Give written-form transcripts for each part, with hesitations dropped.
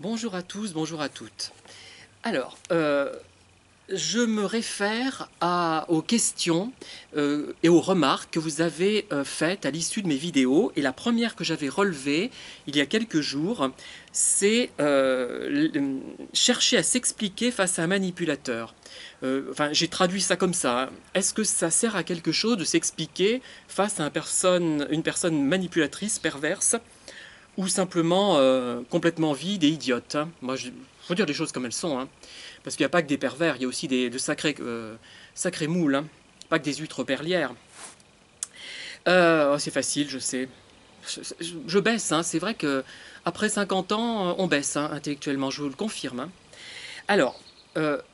Bonjour à tous, bonjour à toutes. Alors, je me réfère aux questions et aux remarques que vous avez faites à l'issue de mes vidéos. Et la première que j'avais relevée il y a quelques jours, c'est chercher à s'expliquer face à un manipulateur. Enfin, j'ai traduit ça comme ça, hein. Est-ce que ça sert à quelque chose de s'expliquer face à une personne manipulatrice, perverse, ou simplement complètement vide et idiote, hein. Moi, il faut dire les choses comme elles sont, hein. Parce qu'il n'y a pas que des pervers, il y a aussi de sacrés moules, hein. Pas que des huîtres perlières. Oh, c'est facile, je sais. Je baisse, hein. C'est vrai que après 50 ans, on baisse, hein, intellectuellement, je vous le confirme, hein. Alors,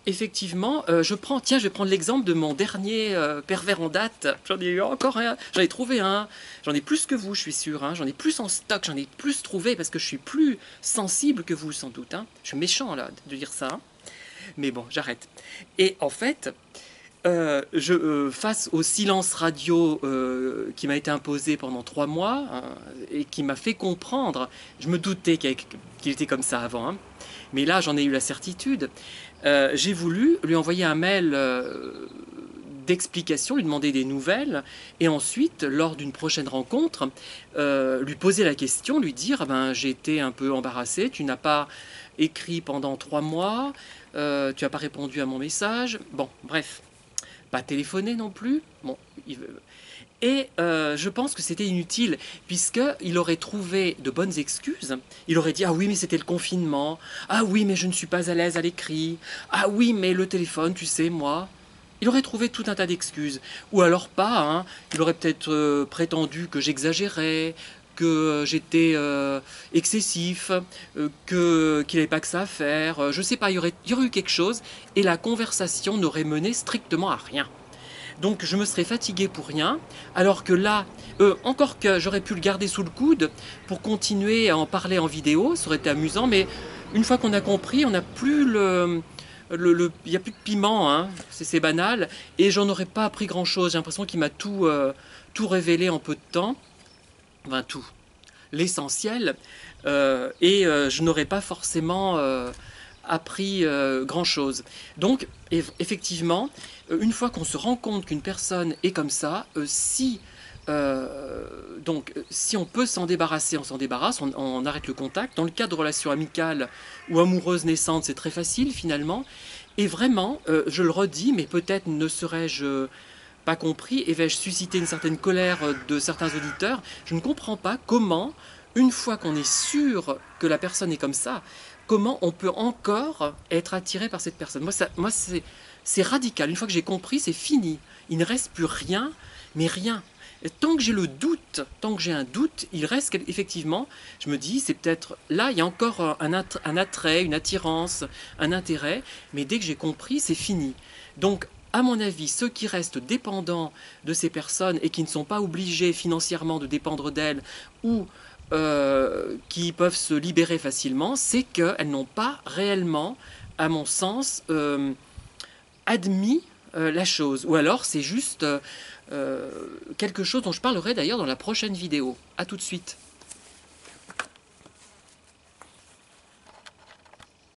effectivement, je vais prendre l'exemple de mon dernier pervers en date. J'en ai eu encore un, j'en ai trouvé un. J'en ai plus que vous, je suis sûr, hein. J'en ai plus en stock, j'en ai plus trouvé parce que je suis plus sensible que vous, sans doute, hein. Je suis méchant, là, de dire ça, hein. Mais bon, j'arrête. Et en fait, face au silence radio qui m'a été imposé pendant 3 mois, hein, et qui m'a fait comprendre, je me doutais qu'il était comme ça avant, hein. Mais là, j'en ai eu la certitude. J'ai voulu lui envoyer un mail d'explication, lui demander des nouvelles, et ensuite, lors d'une prochaine rencontre, lui poser la question, lui dire ben, j'ai été un peu embarrassé, tu n'as pas écrit pendant 3 mois, tu n'as pas répondu à mon message. Bon, bref, pas téléphoné non plus. Bon, et je pense que c'était inutile, puisqu'il aurait trouvé de bonnes excuses. Il aurait dit « Ah oui, mais c'était le confinement. Ah oui, mais je ne suis pas à l'aise à l'écrit. Ah oui, mais le téléphone, tu sais, moi. » Il aurait trouvé tout un tas d'excuses. Ou alors pas, hein. Il aurait peut-être prétendu que j'exagérais, que j'étais excessif, qu'il n'avait pas que ça à faire. Je sais pas, il y aurait eu quelque chose, et la conversation n'aurait mené strictement à rien. Donc je me serais fatigué pour rien, alors que là, encore que j'aurais pu le garder sous le coude pour continuer à en parler en vidéo, ça aurait été amusant, mais une fois qu'on a compris, on n'a plus il n'y a plus de piment, hein, c'est banal, et j'en aurais pas appris grand-chose. J'ai l'impression qu'il m'a tout révélé en peu de temps, enfin tout, l'essentiel, et je n'aurais pas forcément appris grand-chose. Donc, effectivement, une fois qu'on se rend compte qu'une personne est comme ça, si on peut s'en débarrasser, on s'en débarrasse, on arrête le contact. Dans le cas de relations amicales ou amoureuses naissantes, c'est très facile finalement. Et vraiment, je le redis, mais peut-être ne serais-je pas compris et vais-je susciter une certaine colère de certains auditeurs. Je ne comprends pas comment, une fois qu'on est sûr que la personne est comme ça, comment on peut encore être attiré par cette personne. Moi c'est radical. Une fois que j'ai compris, c'est fini. Il ne reste plus rien, mais rien. Et tant que j'ai le doute, tant que j'ai un doute, il reste effectivement, je me dis, c'est peut-être là, il y a encore un attrait, une attirance, un intérêt, mais dès que j'ai compris, c'est fini. Donc, à mon avis, ceux qui restent dépendants de ces personnes et qui ne sont pas obligés financièrement de dépendre d'elles ou qui peuvent se libérer facilement, c'est qu'elles n'ont pas réellement, à mon sens, admis la chose. Ou alors c'est juste quelque chose dont je parlerai d'ailleurs dans la prochaine vidéo. A tout de suite.